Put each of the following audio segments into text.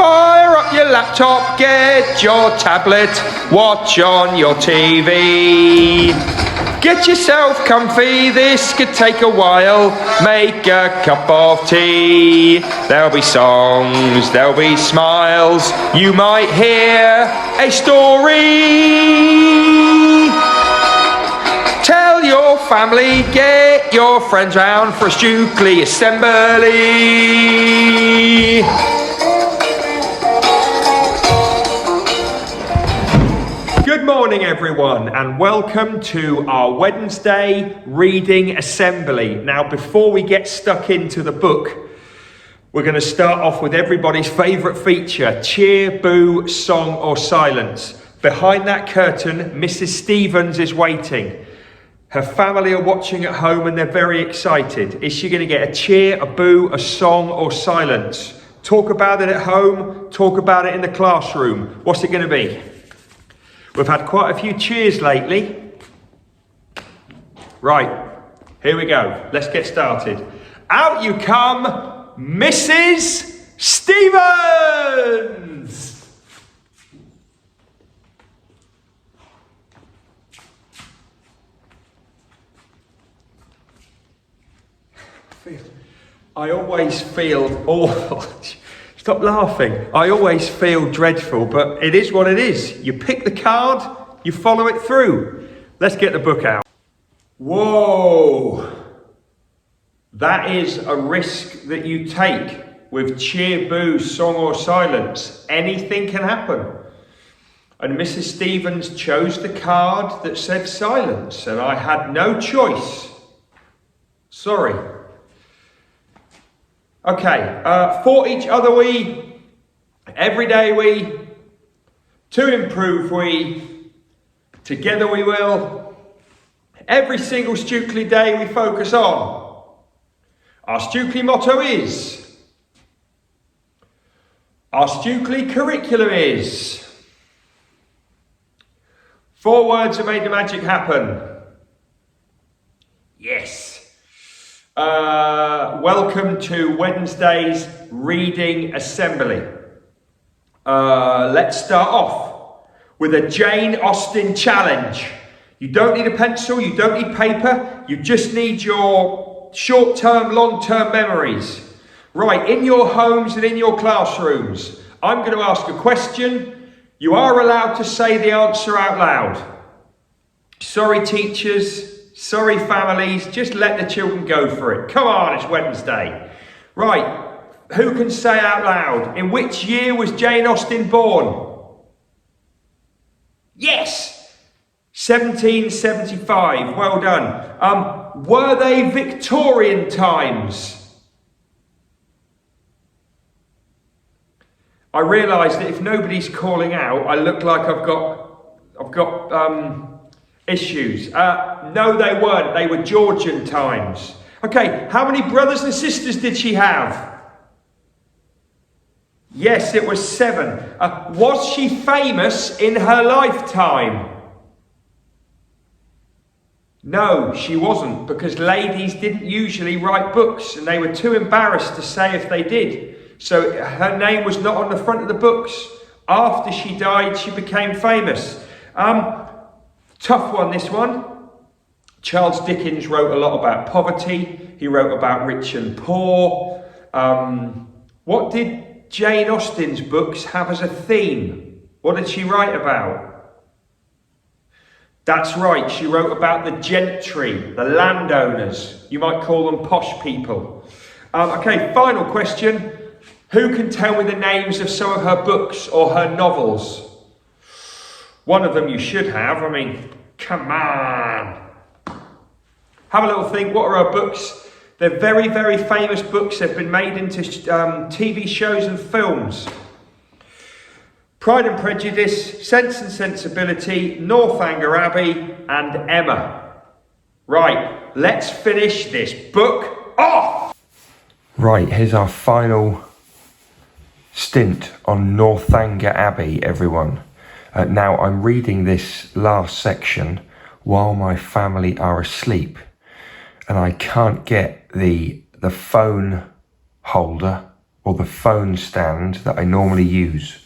Fire up your laptop, get your tablet, watch on your TV. Get yourself comfy, this could take a while, make a cup of tea. There'll be songs, there'll be smiles, you might hear a story. Tell your family, get your friends round for a Stukeley assembly. Good morning everyone, and welcome to our Wednesday reading assembly. Now before we get stuck into the book, we're going to start off with everybody's favourite feature, cheer, boo, song or silence. Behind that curtain, Mrs. Stevens is waiting. Her family are watching at home and they're very excited. Is she going to get a cheer, a boo, a song or silence? Talk about it at home, talk about it in the classroom. What's it going to be? We've had quite a few cheers lately. Right, here we go. Let's get started. Out you come, Mrs. Stevens! I always feel awful. Stop laughing. I always feel dreadful, but it is what it is. You pick the card, you follow it through. Let's get the book out. Whoa! That is a risk that you take with cheer, boo, song or silence. Anything can happen. And Mrs. Stevens chose the card that said silence, and I had no choice. Sorry. Okay, for each other we, every day we, to improve we, together we will, every single Stukeley day we focus on. Our Stukeley motto is, our Stukeley curriculum is, 4 words that made the magic happen. Yes. Welcome to Wednesday's reading assembly. Let's start off with a Jane Austen challenge. You don't need a pencil, you don't need paper, you just need your short-term, long-term memories. Right, in your homes and in your classrooms, I'm going to ask a question. You are allowed to say the answer out loud. Sorry teachers, sorry families, just let the children go for it. Come on, it's Wednesday. Right, who can say out loud, in which year was Jane Austen born? Yes, 1775, well done. Were they Victorian times? I realise that if nobody's calling out, I look like I've got issues. No, they weren't. They were Georgian times. Okay, how many brothers and sisters did she have? Yes, it was 7. Was she famous in her lifetime? No, she wasn't, because ladies didn't usually write books and they were too embarrassed to say if they did. So her name was not on the front of the books. After she died, she became famous. Tough one, this one. Charles Dickens wrote a lot about poverty. He wrote about rich and poor. What did Jane Austen's books have as a theme? What did she write about? That's right, she wrote about the gentry, the landowners. You might call them posh people. Okay, final question. Who can tell me the names of some of her books or her novels? One of them you should have. I mean, come on. Have a little think. What are her books? They're very, very famous books. They've been made into TV shows and films. Pride and Prejudice, Sense and Sensibility, Northanger Abbey, and Emma. Right, let's finish this book off! Right, here's our final stint on Northanger Abbey, everyone. Now, I'm reading this last section while my family are asleep, and I can't get the phone holder or the phone stand that I normally use.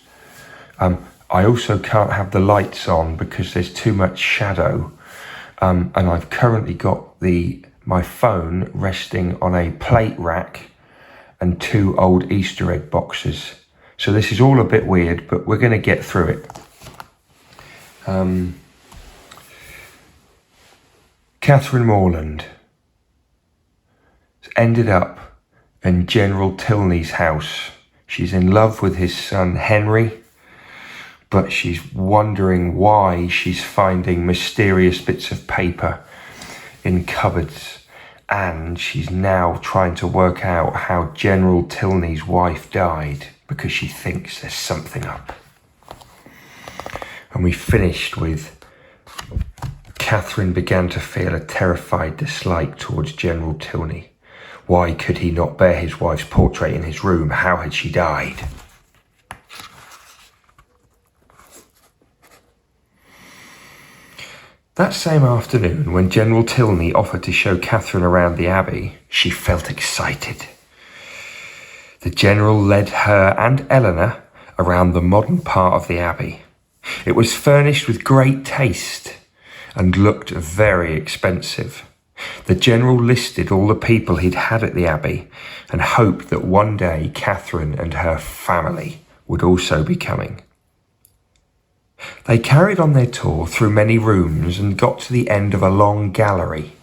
I also can't have the lights on because there's too much shadow. And I've currently got my phone resting on a plate rack and 2 old Easter egg boxes. So this is all a bit weird, but we're going to get through it. Catherine Morland ended up in General Tilney's house. She's in love with his son Henry, but she's wondering why she's finding mysterious bits of paper in cupboards, and she's now trying to work out how General Tilney's wife died because she thinks there's something up. And we finished with Catherine began to feel a terrified dislike towards General Tilney. Why could he not bear his wife's portrait in his room? How had she died? That same afternoon, when General Tilney offered to show Catherine around the abbey, she felt excited. The general led her and Eleanor around the modern part of the abbey. It was furnished with great taste and looked very expensive. The general listed all the people he'd had at the abbey and hoped that one day Catherine and her family would also be coming. They carried on their tour through many rooms and got to the end of a long gallery.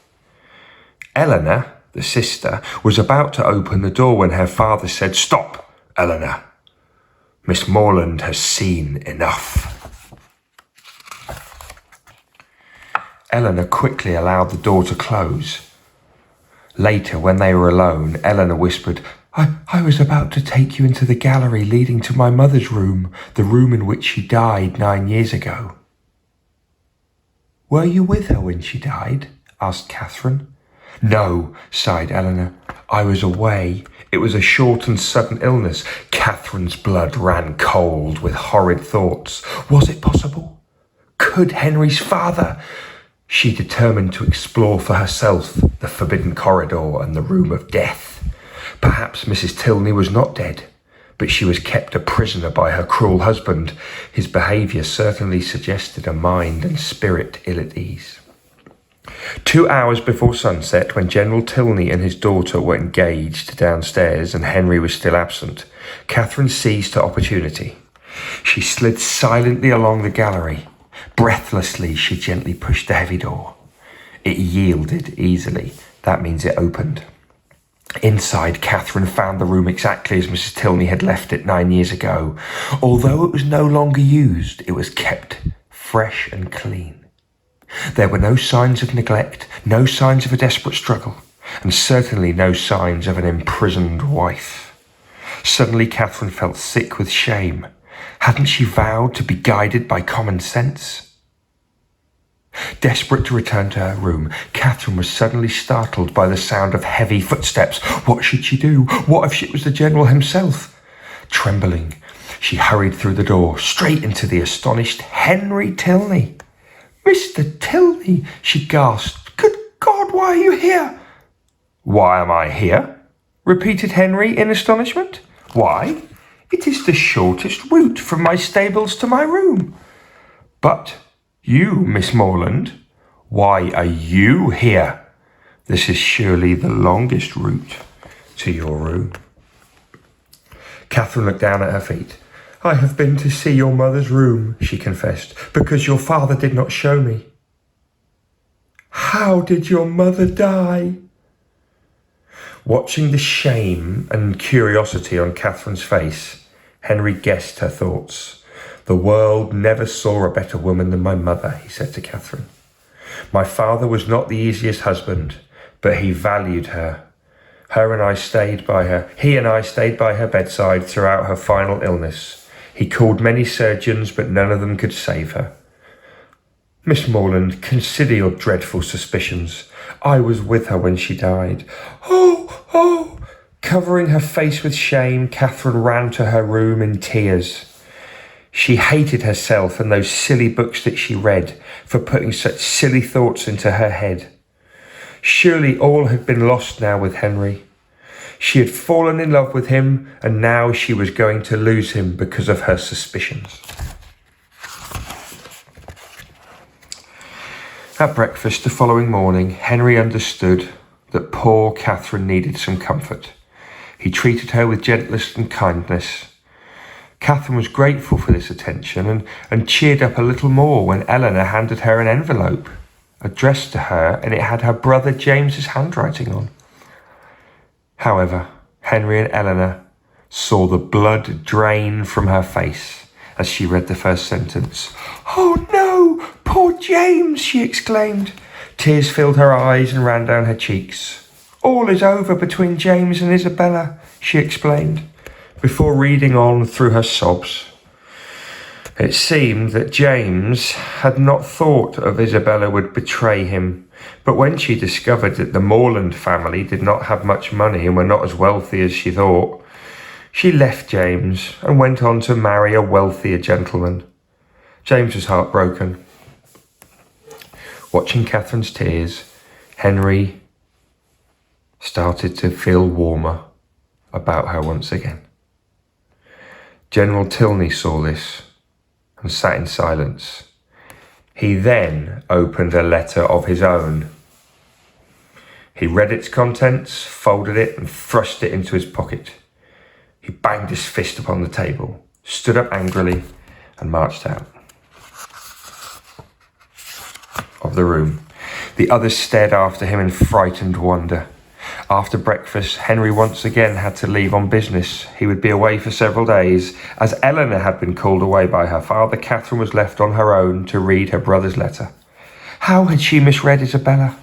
Eleanor, the sister, was about to open the door when her father said, "Stop, Eleanor. Miss Morland has seen enough." Eleanor quickly allowed the door to close. Later, when they were alone, Eleanor whispered, I was about to take you into the gallery leading to my mother's room, the room in which she died 9 years ago." "Were you with her when she died?" asked Catherine. "No," sighed Eleanor. "I was away. It was a short and sudden illness." Catherine's blood ran cold with horrid thoughts. Was it possible? Could Henry's father? She determined to explore for herself the forbidden corridor and the room of death. Perhaps Mrs. Tilney was not dead, but she was kept a prisoner by her cruel husband. His behaviour certainly suggested a mind and spirit ill at ease. 2 hours before sunset, when General Tilney and his daughter were engaged downstairs and Henry was still absent, Catherine seized her opportunity. She slid silently along the gallery. Breathlessly, she gently pushed the heavy door. It yielded easily. That means it opened. Inside, Catherine found the room exactly as Mrs. Tilney had left it 9 years ago. Although it was no longer used, it was kept fresh and clean. There were no signs of neglect, no signs of a desperate struggle, and certainly no signs of an imprisoned wife. Suddenly, Catherine felt sick with shame. Hadn't she vowed to be guided by common sense? Desperate to return to her room, Catherine was suddenly startled by the sound of heavy footsteps. What should she do? What if it was the general himself? Trembling, she hurried through the door, straight into the astonished Henry Tilney. "Mr. Tilney," she gasped. "Good God, why are you here?" "Why am I here?" repeated Henry in astonishment. "Why? It is the shortest route from my stables to my room." "But you, Miss Morland, why are you here? This is surely the longest route to your room." Catherine looked down at her feet. "I have been to see your mother's room," she confessed, "because your father did not show me." "How did your mother die?" Watching the shame and curiosity on Catherine's face, Henry guessed her thoughts. "The world never saw a better woman than my mother," he said to Catherine. "My father was not the easiest husband, but he valued her. He and I stayed by her bedside throughout her final illness. He called many surgeons, but none of them could save her. Miss Morland, consider your dreadful suspicions. I was with her when she died." Oh! Covering her face with shame, Catherine ran to her room in tears. She hated herself and those silly books that she read for putting such silly thoughts into her head. Surely all had been lost now with Henry. She had fallen in love with him, and now she was going to lose him because of her suspicions. At breakfast the following morning, Henry understood that poor Catherine needed some comfort. He treated her with gentleness and kindness. Catherine was grateful for this attention and cheered up a little more when Eleanor handed her an envelope addressed to her, and it had her brother James's handwriting on. However, Henry and Eleanor saw the blood drain from her face as she read the first sentence. "Oh no, poor James," she exclaimed. Tears filled her eyes and ran down her cheeks. "All is over between James and Isabella," she explained, before reading on through her sobs. It seemed that James had not thought of Isabella would betray him, but when she discovered that the Morland family did not have much money and were not as wealthy as she thought, she left James and went on to marry a wealthier gentleman. James was heartbroken. Watching Catherine's tears, Henry started to feel warmer about her once again. General Tilney saw this and sat in silence. He then opened a letter of his own. He read its contents, folded it, and thrust it into his pocket. He banged his fist upon the table, stood up angrily, and marched out of the room. The others stared after him in frightened wonder. After breakfast, Henry once again had to leave on business. He would be away for several days. As Eleanor had been called away by her father, Catherine was left on her own to read her brother's letter. How had she misread Isabella?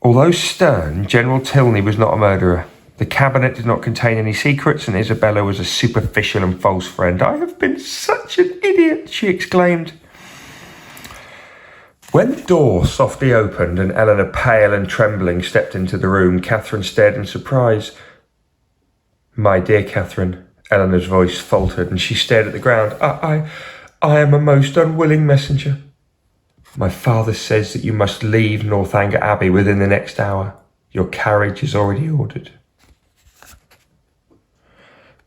Although stern, General Tilney was not a murderer. The cabinet did not contain any secrets, and Isabella was a superficial and false friend. "I have been such an idiot," she exclaimed. When the door softly opened and Eleanor, pale and trembling, stepped into the room, Catherine stared in surprise. "My dear Catherine," Eleanor's voice faltered, and she stared at the ground. I am a most unwilling messenger. My father says that you must leave Northanger Abbey within the next hour. Your carriage is already ordered."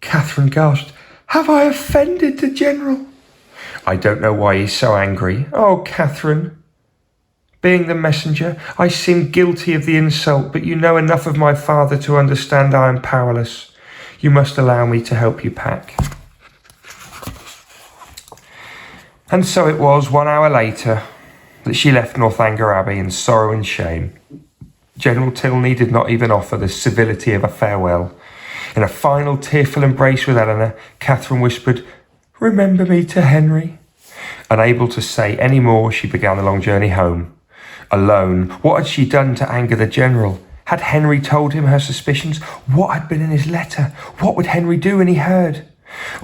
Catherine gasped. "Have I offended the General?" "I don't know why he's so angry." "Oh, Catherine, being the messenger, I seem guilty of the insult, but you know enough of my father to understand I am powerless. You must allow me to help you pack." And so it was 1 hour later that she left Northanger Abbey in sorrow and shame. General Tilney did not even offer the civility of a farewell. In a final tearful embrace with Eleanor, Catherine whispered, "Remember me to Henry." Unable to say any more, she began the long journey home. Alone, what had she done to anger the General? Had Henry told him her suspicions? What had been in his letter? What would Henry do when he heard?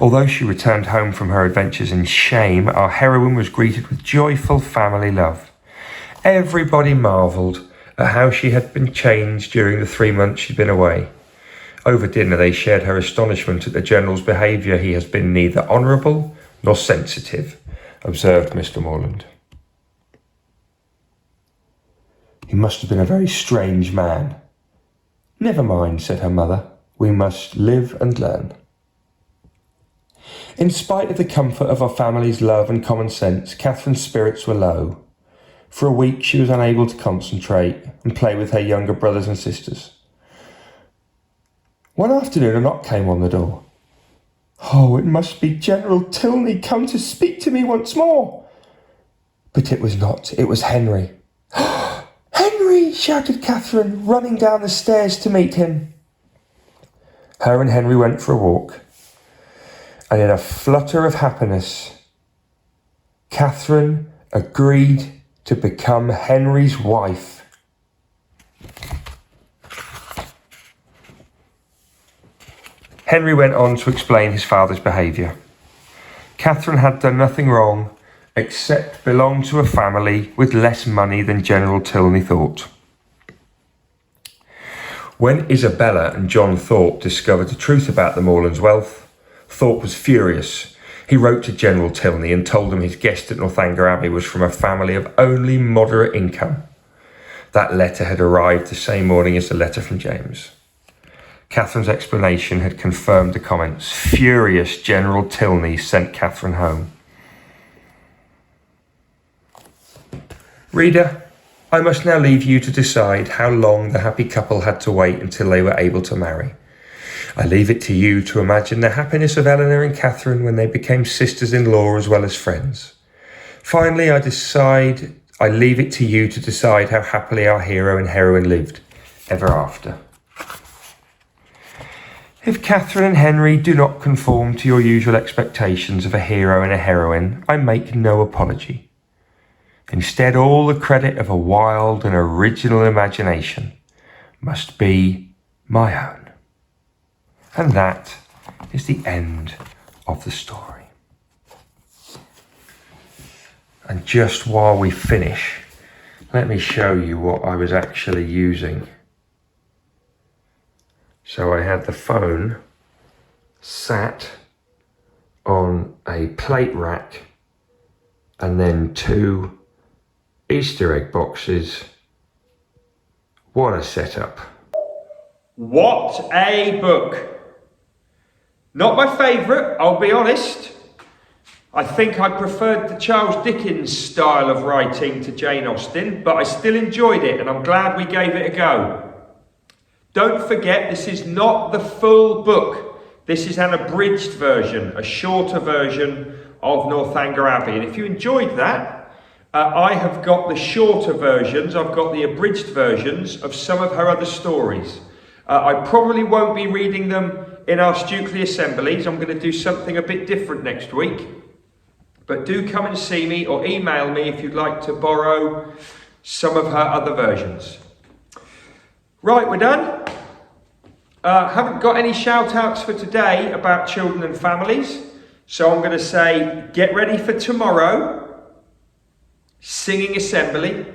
Although she returned home from her adventures in shame, our heroine was greeted with joyful family love. Everybody marvelled at how she had been changed during the 3 months she'd been away. Over dinner they shared her astonishment at the General's behaviour. "He has been neither honourable nor sensitive," observed Mr. Morland. "He must have been a very strange man." "Never mind," said her mother. "We must live and learn." In spite of the comfort of our family's love and common sense, Catherine's spirits were low. For a week she was unable to concentrate and play with her younger brothers and sisters. One afternoon a knock came on the door. "Oh, it must be General Tilney come to speak to me once more." But it was not. It was Henry. "Henry!" shouted Catherine, running down the stairs to meet him. Her and Henry went for a walk, and in a flutter of happiness, Catherine agreed to become Henry's wife. Henry went on to explain his father's behaviour. Catherine had done nothing wrong except belong to a family with less money than General Tilney thought. When Isabella and John Thorpe discovered the truth about the Morlands' wealth, Thorpe was furious. He wrote to General Tilney and told him his guest at Northanger Abbey was from a family of only moderate income. That letter had arrived the same morning as the letter from James. Catherine's explanation had confirmed the comments. Furious General Tilney sent Catherine home. Reader, I must now leave you to decide how long the happy couple had to wait until they were able to marry. I leave it to you to imagine the happiness of Eleanor and Catherine when they became sisters-in-law as well as friends. Finally, I leave it to you to decide how happily our hero and heroine lived ever after. If Catherine and Henry do not conform to your usual expectations of a hero and a heroine, I make no apology. Instead, all the credit of a wild and original imagination must be my own. And that is the end of the story. And just while we finish, let me show you what I was actually using. So I had the phone sat on a plate rack and then 2 Easter egg boxes. What a setup. What a book. Not my favourite, I'll be honest. I think I preferred the Charles Dickens style of writing to Jane Austen, but I still enjoyed it and I'm glad we gave it a go. Don't forget, this is not the full book. This is an abridged version, a shorter version of Northanger Abbey. And if you enjoyed that, I have got the shorter versions, I've got the abridged versions of some of her other stories. I probably won't be reading them in our Stukeley assemblies. I'm going to do something a bit different next week. But do come and see me or email me if you'd like to borrow some of her other versions. Right, we're done. Haven't got any shout outs for today about children and families. So I'm going to say, get ready for tomorrow. Singing assembly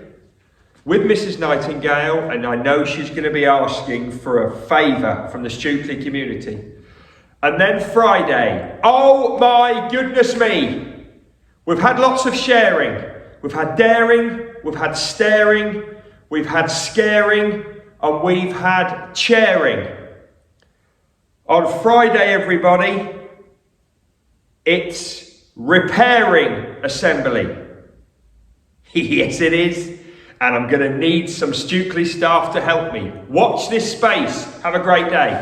with Mrs. Nightingale, and I know she's going to be asking for a favour from the Stukeley community. And then Friday, oh my goodness me, we've had lots of sharing. We've had daring, we've had staring, we've had scaring, and we've had chairing. On Friday, everybody, it's repairing assembly. Yes, it is. And I'm going to need some Stukeley staff to help me. Watch this space. Have a great day.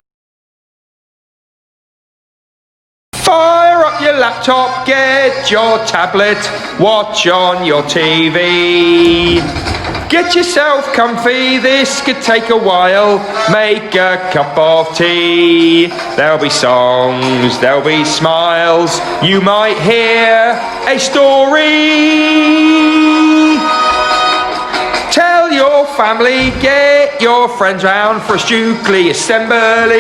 Fire up your laptop, get your tablet, watch on your TV. Get yourself comfy, this could take a while. Make a cup of tea. There'll be songs, there'll be smiles. You might hear a story. Tell your family, get your friends round for a Stukeley assembly.